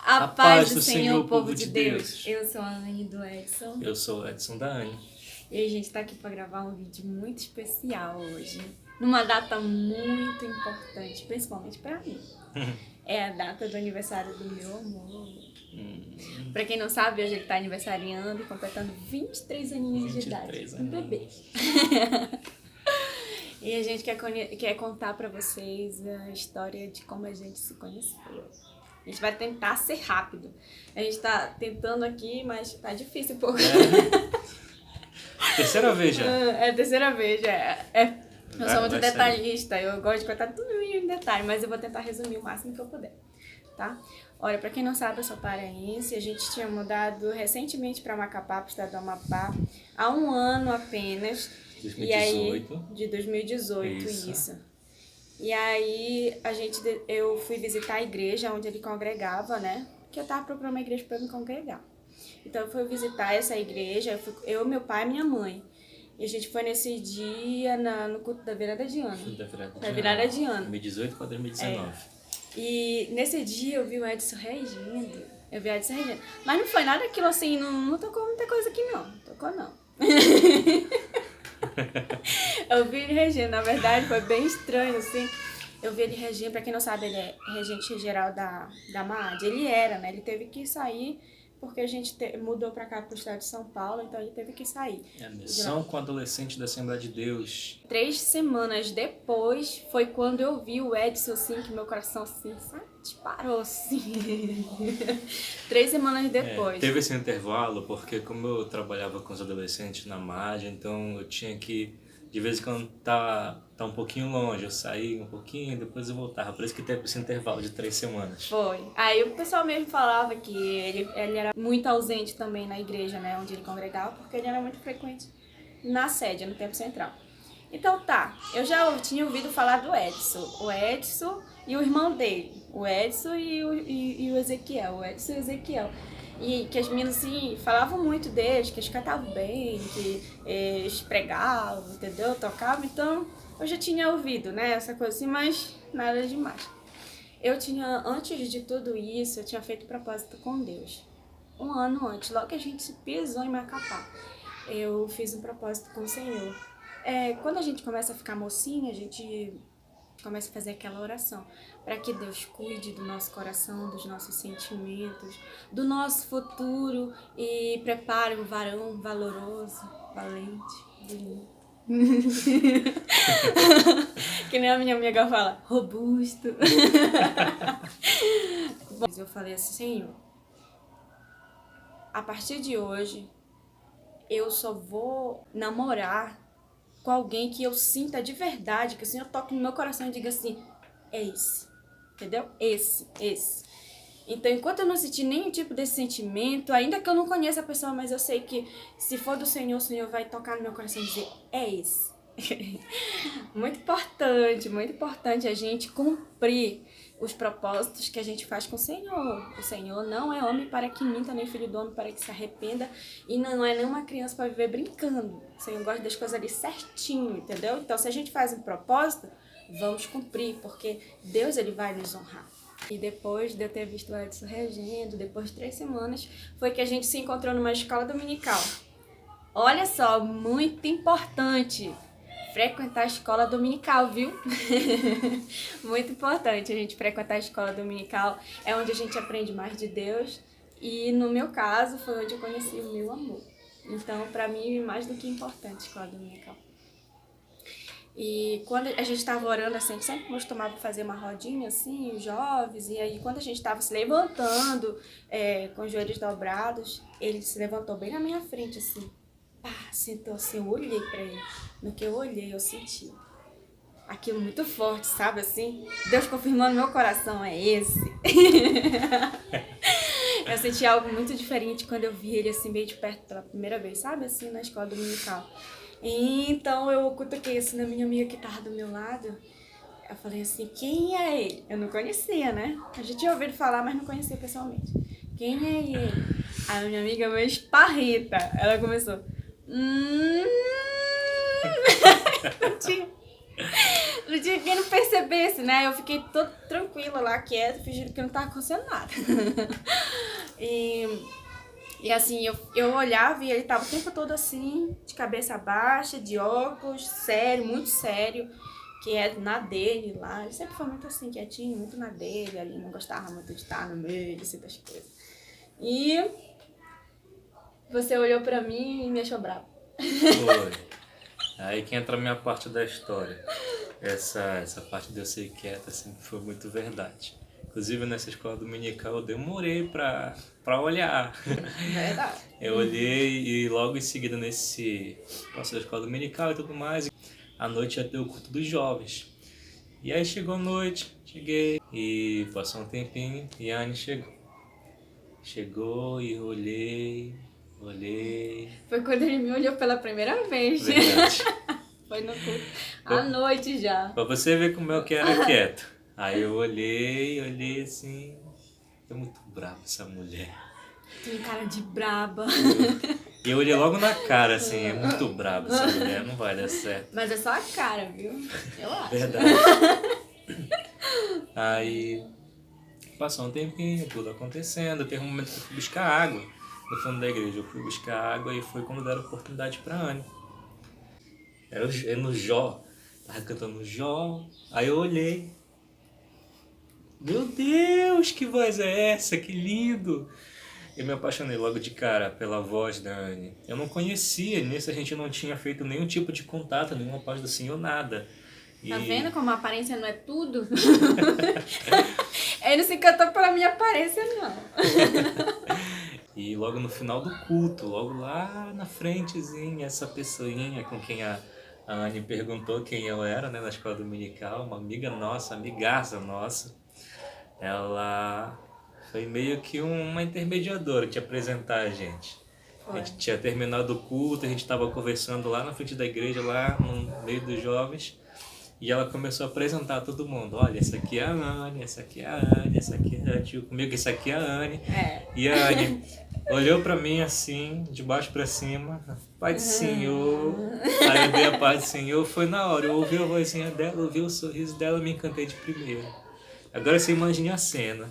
A paz do Senhor, povo de Deus. Eu sou a Anne do Edson. Eu sou o Edson da Anne. E a gente tá aqui para gravar um vídeo muito especial hoje. Numa data muito importante, principalmente para mim. É a data do aniversário do meu amor. Pra quem não sabe, hoje ele tá aniversariando e completando 23 aninhos de idade. Um bebê. E a gente quer contar pra vocês a história de como a gente se conheceu. A gente vai tentar ser rápido. A gente tá tentando aqui, mas tá difícil um pouco. Terceira vez já. É a terceira vez, eu sou muito detalhista, eu gosto de contar tudo em detalhe, mas eu vou tentar resumir o máximo que eu puder, tá? Olha, pra quem não sabe, eu sou paraense, a gente tinha mudado recentemente pra Macapá, pro estado do Amapá, há um ano apenas. 2018. E aí, de 2018, isso. E aí, eu fui visitar a igreja onde ele congregava, né? Porque eu tava procurando uma igreja pra me congregar. Então, eu fui visitar essa igreja, eu, meu pai e minha mãe. E a gente foi nesse dia no culto da virada de ano. Da virada de ano. 2018 para 2019. E nesse dia eu vi o Edson regindo. Mas não foi nada aquilo assim, não tocou muita coisa aqui não. Tocou não. Eu vi ele regindo, na verdade foi bem estranho assim. Eu vi ele regindo, pra quem não sabe, ele é regente geral da MAAD. Ele era, né? Ele teve que sair porque a gente mudou pra cá, pro estado de São Paulo, então ele teve que sair. É a missão com adolescente da Assembleia de Deus. 3 semanas depois foi quando eu vi o Edson, assim, que meu coração, assim, sabe, disparou, assim. 3 semanas depois. Teve esse intervalo porque como eu trabalhava com os adolescentes na MAD, então eu tinha que, de vez em quando, tá um pouquinho longe, eu saía um pouquinho, depois eu voltava. Por isso que teve esse intervalo de 3 semanas. Foi. Aí o pessoal mesmo falava que ele era muito ausente também na igreja, né, onde ele congregava, porque ele era muito frequente na sede, no Tempo Central. Então tá, eu já tinha ouvido falar do Edson. O Edson e o irmão dele. O Edson e o Ezequiel. O Edson e o Ezequiel. E que as meninas, assim, falavam muito deles, que eles cantavam bem, que eles pregavam, entendeu? Tocavam. Então, eu já tinha ouvido, né? Essa coisa assim, mas nada demais. Antes de tudo isso, eu tinha feito propósito com Deus. Um ano antes, logo que a gente se pisou em Macapá, eu fiz um propósito com o Senhor. Quando a gente começa a ficar mocinha, a gente começa a fazer aquela oração para que Deus cuide do nosso coração, dos nossos sentimentos, do nosso futuro e prepare um varão valoroso, valente, bonito. Que nem a minha amiga fala, robusto. Bom, eu falei assim, Senhor, a partir de hoje eu só vou namorar com alguém que eu sinta de verdade, que o Senhor toque no meu coração e diga assim, é esse, entendeu? Esse. Então, enquanto eu não sentir nenhum tipo desse sentimento, ainda que eu não conheça a pessoa, mas eu sei que se for do Senhor, o Senhor vai tocar no meu coração e dizer, é esse. Muito importante a gente cumprir os propósitos que a gente faz com o Senhor. O Senhor não é homem para que minta, nem filho do homem para que se arrependa, e não é nem uma criança para viver brincando. O Senhor gosta das coisas ali certinho, entendeu? Então, se a gente faz um propósito, vamos cumprir, porque Deus ele vai nos honrar. E depois de eu ter visto o Edson regendo, depois de 3 semanas, foi que a gente se encontrou numa escola dominical. Olha só, muito importante frequentar a escola dominical, viu? Muito importante a gente frequentar a escola dominical, é onde a gente aprende mais de Deus, e no meu caso foi onde eu conheci o meu amor. Então, pra mim, mais do que importante a escola dominical. E quando a gente estava orando assim, sempre costumava fazer uma rodinha assim, os jovens, e aí quando a gente estava se levantando, com os joelhos dobrados, ele se levantou bem na minha frente assim. Sentou assim, eu olhei pra ele. No que eu olhei, eu senti aquilo muito forte, sabe assim? Deus confirmando no meu coração, é esse. Eu senti algo muito diferente quando eu vi ele assim, meio de perto pela primeira vez, sabe? Assim, na escola dominical. E então eu cutuquei assim na minha amiga que tava do meu lado. Eu falei assim, quem é ele? Eu não conhecia, né? A gente tinha ouvido falar, mas não conhecia pessoalmente. Quem é ele? Aí a minha amiga meio esparrita. Ela começou... Não tinha quem não percebesse, né? Eu fiquei toda tranquila lá, quieta, fingindo que não tava acontecendo nada. E assim, eu olhava e ele tava o tempo todo assim, de cabeça baixa, de óculos, sério, muito sério, que é na dele lá. Ele sempre foi muito assim, quietinho, muito na dele ali, não gostava muito de estar no meio, assim, das coisas. E você olhou pra mim e me achou brava. Foi. Aí que entra a minha parte da história. Essa parte de eu ser quieta sempre foi muito verdade. Inclusive nessa escola dominical eu demorei pra olhar. Verdade. Eu olhei e logo em seguida passei da escola dominical e tudo mais. À noite ia ter o culto dos jovens. E aí chegou a noite, cheguei e passou um tempinho e a Anne chegou. Chegou e eu olhei. Foi quando ele me olhou pela primeira vez. Verdade. Foi no culto. À noite já. Pra você ver como eu que era quieto. Aí eu olhei assim. É muito brava essa mulher. Tem cara de braba. E eu olhei logo na cara, assim, é muito brava essa mulher, não vai dar certo. Mas é só a cara, viu? Eu acho. Verdade. Aí passou um tempinho, tudo acontecendo. Teve um momento que eu fui buscar água no fundo da igreja. Eu fui buscar água e foi quando deram oportunidade pra Anne. Era no Jó, tava cantando Jó. Aí eu olhei. Meu Deus, que voz é essa? Que lindo! Eu me apaixonei logo de cara pela voz da Anne. Eu não conhecia, nisso a gente não tinha feito nenhum tipo de contato, nenhuma paz do Senhor, nada. Tá vendo como a aparência não é tudo? Ele não se encantou pela minha aparência, não. E logo no final do culto, logo lá na frentezinha, essa pessoinha com quem a Anne perguntou quem eu era, né, na escola dominical, uma amiga nossa, amigaça nossa, ela foi meio que uma intermediadora de apresentar a gente. A gente tinha terminado o culto, a gente estava conversando lá na frente da igreja, lá no meio dos jovens, e ela começou a apresentar todo mundo. Olha, essa aqui é a Anne, essa aqui é a Anne, essa aqui é a tio comigo, essa aqui é a Anne. É. E a Anne olhou pra mim assim, de baixo pra cima, Pai do Senhor. Aí eu dei a paz do Senhor, foi na hora. Eu ouvi a vozinha dela, ouvi o sorriso dela, me encantei de primeira. Agora você imagine a cena,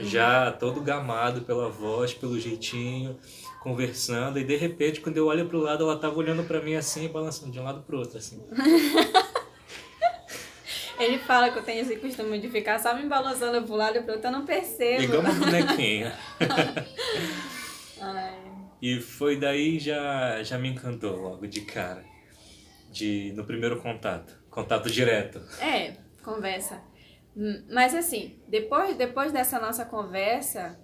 já todo gamado pela voz, pelo jeitinho, conversando, e de repente, quando eu olho pro lado, ela tava olhando pra mim assim, balançando de um lado pro outro, assim. Ele fala que eu tenho esse costume de ficar só me balançando pro lado e pro outro, eu não percebo. Igual uma bonequinha. Ai. E foi daí já me encantou logo de cara, no primeiro contato direto. É, conversa. Mas assim, depois dessa nossa conversa,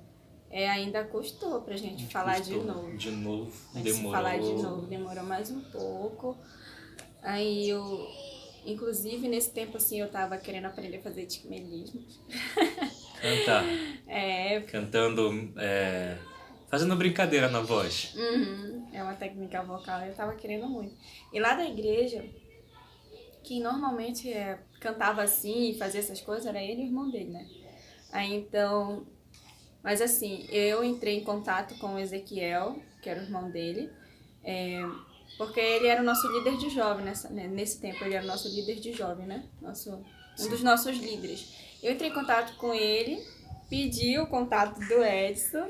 ainda custou pra gente falar de novo. De novo, A gente se demorou. falar de novo, demorou mais um pouco. Aí inclusive nesse tempo assim, eu tava querendo aprender a fazer tikmelismo. Cantar. É. Cantando, fazendo brincadeira na voz. É uma técnica vocal, eu tava querendo muito. E lá da igreja, quem normalmente cantava assim e fazia essas coisas era ele e o irmão dele, né? Aí então, mas assim, eu entrei em contato com o Ezequiel, que era o irmão dele, porque ele era o nosso líder de jovem nesse tempo, ele era o nosso líder de jovem, né? Um dos nossos líderes. Eu entrei em contato com ele, pedi o contato do Edson,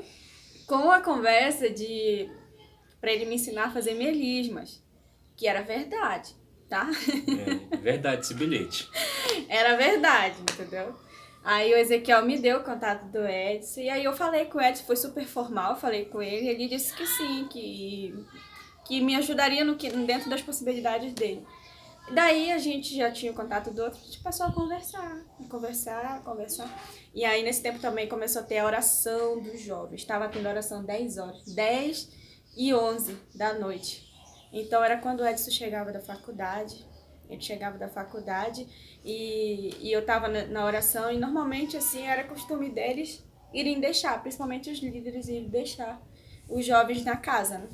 com a conversa para ele me ensinar a fazer melismas, que era verdade, tá? Verdade esse bilhete. Era verdade, entendeu? Aí o Ezequiel me deu o contato do Edson, e aí eu falei com o Edson, foi super formal, falei com ele, e ele disse que sim, que me ajudaria dentro das possibilidades dele. Daí a gente já tinha o contato do outro, a gente passou a conversar. E aí nesse tempo também começou a ter a oração dos jovens. Estava tendo oração 10 horas, 10 e 11 da noite. Então era quando o Edson chegava da faculdade. Ele chegava da faculdade e eu estava na oração e normalmente assim era costume deles irem deixar, principalmente os líderes irem deixar os jovens na casa, né?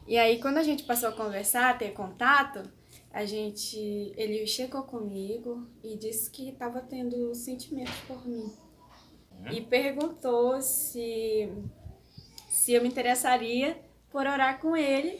E aí, quando a gente passou a conversar, a ter contato, ele chegou comigo e disse que estava tendo sentimentos por mim. E perguntou se eu me interessaria por orar com ele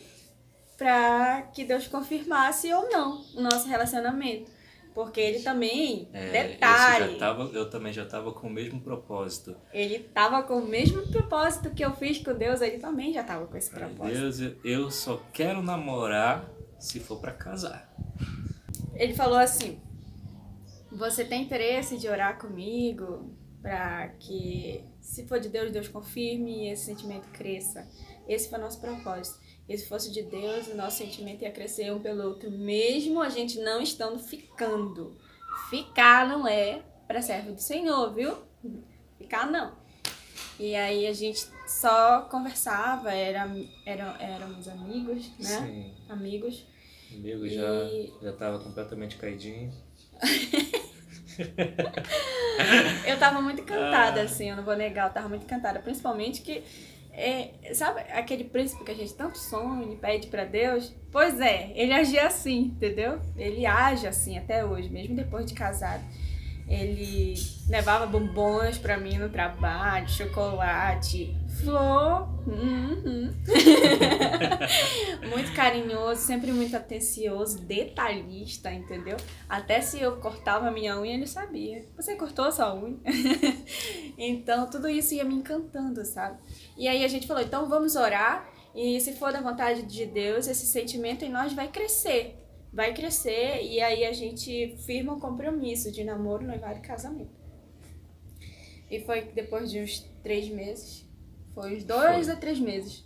pra que Deus confirmasse ou não o nosso relacionamento. Porque ele também, detalhe, Eu também já tava com o mesmo propósito. ele tava com o mesmo propósito que eu fiz com Deus, ele também já tava com esse propósito. Deus, eu só quero namorar se for pra casar. Ele falou assim: você tem interesse de orar comigo para que, se for de Deus, Deus confirme e esse sentimento cresça. Esse foi o nosso propósito. E se fosse de Deus, o nosso sentimento ia crescer um pelo outro, mesmo a gente não estando ficando. Ficar não é para servo do Senhor, viu? Ficar não. E aí a gente só conversava, éramos amigos, né? Sim. Amigos. Amigo já tava completamente caidinho. Eu tava muito encantada, assim, eu não vou negar, eu tava muito encantada. Principalmente que, sabe aquele príncipe que a gente tanto sonha e pede pra Deus? Pois é, ele agia assim, entendeu? Ele age assim até hoje, mesmo depois de casado. Ele levava bombons pra mim no trabalho, chocolate, flor. Muito carinhoso, sempre muito atencioso, detalhista, entendeu? Até se eu cortava a minha unha, ele sabia. Você cortou a sua unha? Então, tudo isso ia me encantando, sabe? E aí a gente falou, então vamos orar. E se for da vontade de Deus, esse sentimento em nós vai crescer. Vai crescer e aí a gente firma um compromisso de namoro, noivado e casamento. E foi depois de uns 3 meses, foi uns 2 a 3 meses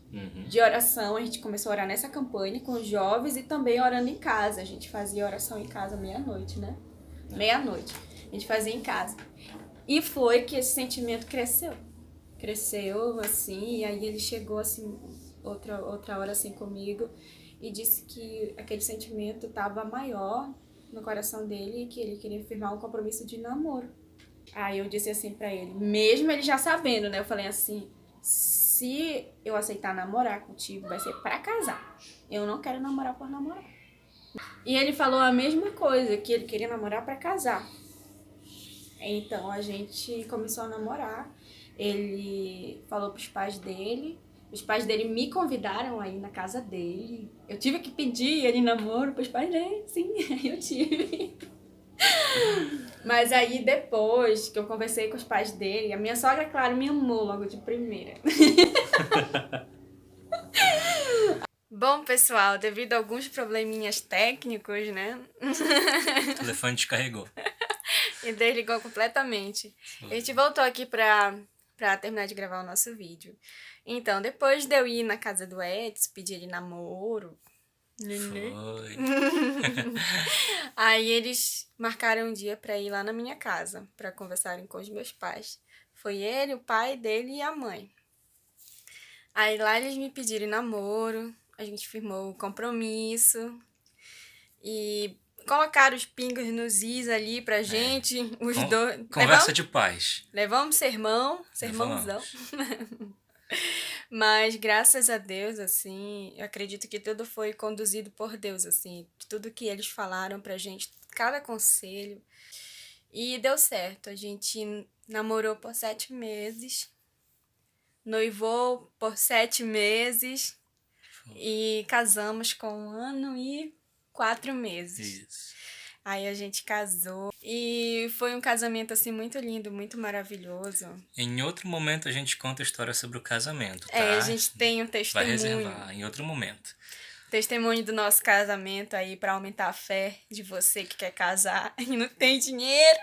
de oração. A gente começou a orar nessa campanha com os jovens e também orando em casa. A gente fazia oração em casa meia-noite, né? Meia-noite. A gente fazia em casa. E foi que esse sentimento cresceu. Cresceu, assim, e aí ele chegou, assim, outra hora, assim, comigo e disse que aquele sentimento estava maior no coração dele e que ele queria firmar um compromisso de namoro. Aí eu disse assim pra ele, mesmo ele já sabendo, né? Eu falei assim, se eu aceitar namorar contigo, vai ser pra casar. Eu não quero namorar por namorar. E ele falou a mesma coisa, que ele queria namorar pra casar. Então a gente começou a namorar. Ele falou pros pais dele. Os pais dele me convidaram a ir na casa dele. Eu tive que pedir ele namoro pros pais dele, sim, eu tive. Mas aí depois que eu conversei com os pais dele, a minha sogra, claro, me amou logo de primeira. Bom, pessoal, devido a alguns probleminhas técnicos, né? O telefone descarregou. E desligou completamente. A gente voltou aqui pra terminar de gravar o nosso vídeo. Então, depois de eu ir na casa do Edson, pedir ele namoro, Foi. aí eles marcaram um dia pra ir lá na minha casa, pra conversarem com os meus pais. Foi ele, o pai dele e a mãe. Aí lá eles me pediram namoro, a gente firmou o compromisso e colocaram os pingos nos is ali pra gente, os dois. Conversa de paz. Levamos sermãozão. Mas graças a Deus, assim, eu acredito que tudo foi conduzido por Deus, assim, tudo que eles falaram pra gente, cada conselho. E deu certo, a gente namorou por 7 meses, noivou por 7 meses e casamos com 1 ano e 4 meses. Isso. Aí a gente casou e foi um casamento, assim, muito lindo, muito maravilhoso. Em outro momento a gente conta a história sobre o casamento, tá? A gente tem um Vai testemunho. reservar em outro momento. Testemunho do nosso casamento aí pra aumentar a fé de você que quer casar e não tem dinheiro.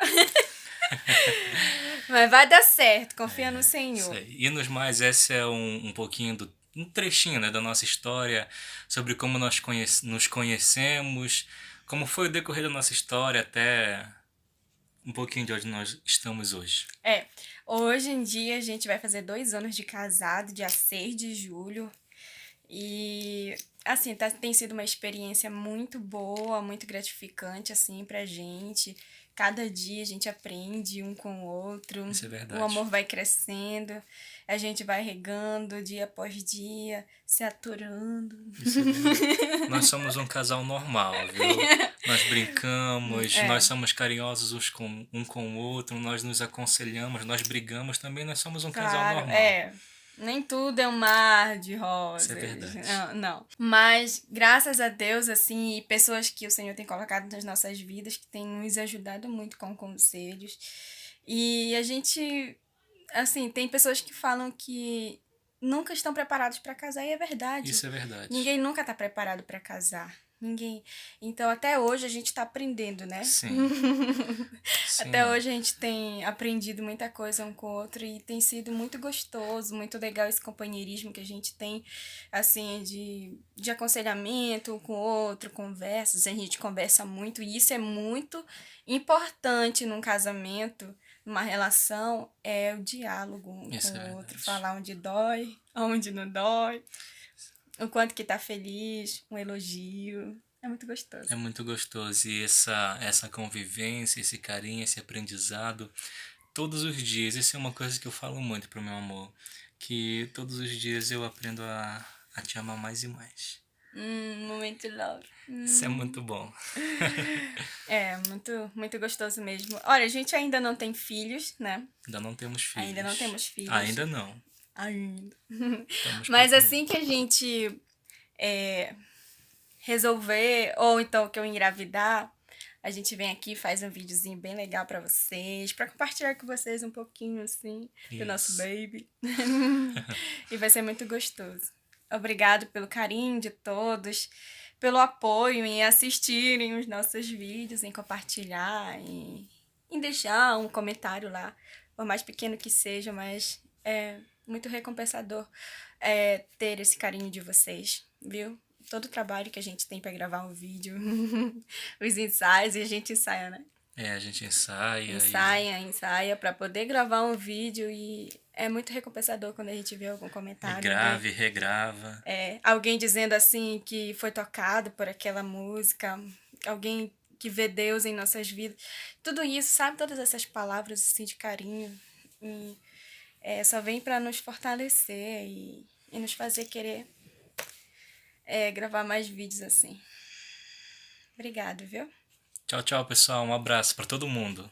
Mas vai dar certo, confia no Senhor. Isso aí. E nos mais, esse é um pouquinho um trechinho, né, da nossa história, sobre como nós nos conhecemos, como foi o decorrer da nossa história até um pouquinho de onde nós estamos hoje. Hoje em dia a gente vai fazer 2 anos de casado, dia 6 de julho. E, assim, tem sido uma experiência muito boa, muito gratificante, assim, pra gente. Cada dia a gente aprende um com o outro. Isso é verdade. O amor vai crescendo, a gente vai regando dia após dia, se aturando. Isso é verdade. Nós somos um casal normal, viu? Nós brincamos, nós somos carinhosos um com o outro, nós nos aconselhamos, nós brigamos também, nós somos um casal normal. Nem tudo é um mar de rosas. Isso é verdade. Não, não. Mas, graças a Deus, assim, e pessoas que o Senhor tem colocado nas nossas vidas, que têm nos ajudado muito com conselhos. E a gente, assim, tem pessoas que falam que nunca estão preparados para casar, e é verdade. Isso é verdade. Ninguém nunca está preparado para casar. Ninguém. Então, até hoje a gente está aprendendo, né? Sim. Até hoje a gente tem aprendido muita coisa um com o outro e tem sido muito gostoso, muito legal esse companheirismo que a gente tem, assim, de aconselhamento um com o outro, conversas, a gente conversa muito e isso é muito importante num casamento, numa relação, é o diálogo um Isso com é o outro, verdade. falar onde dói, onde não dói, o quanto que tá feliz, um elogio. É muito gostoso. É muito gostoso e essa convivência, esse carinho, esse aprendizado, todos os dias, isso é uma coisa que eu falo muito pro meu amor, que todos os dias eu aprendo a te amar mais e mais. Momento love. Isso é muito bom. É, muito gostoso mesmo. Olha, a gente ainda não tem filhos, né? Ainda não temos filhos. Ainda não temos filhos. Ainda não. Ainda. Estamos Mas por assim que a gente resolver, ou então que eu engravidar, a gente vem aqui e faz um videozinho bem legal pra vocês, pra compartilhar com vocês um pouquinho, assim, do nosso Isso. baby. E vai ser muito gostoso. Obrigado pelo carinho de todos, pelo apoio em assistirem os nossos vídeos, em compartilhar, em deixar um comentário lá, por mais pequeno que seja, mas é muito recompensador ter esse carinho de vocês, viu? Todo o trabalho que a gente tem pra gravar um vídeo, os ensaios, e a gente ensaia, né? A gente ensaia. Ensaia pra poder gravar um vídeo e é muito recompensador quando a gente vê algum comentário. Grave, regrava. Alguém dizendo assim que foi tocado por aquela música, alguém que vê Deus em nossas vidas. Tudo isso, sabe? Todas essas palavras assim de carinho. E, só vem pra nos fortalecer e nos fazer querer gravar mais vídeos assim. Obrigado, viu? Tchau, tchau, pessoal. Um abraço para todo mundo.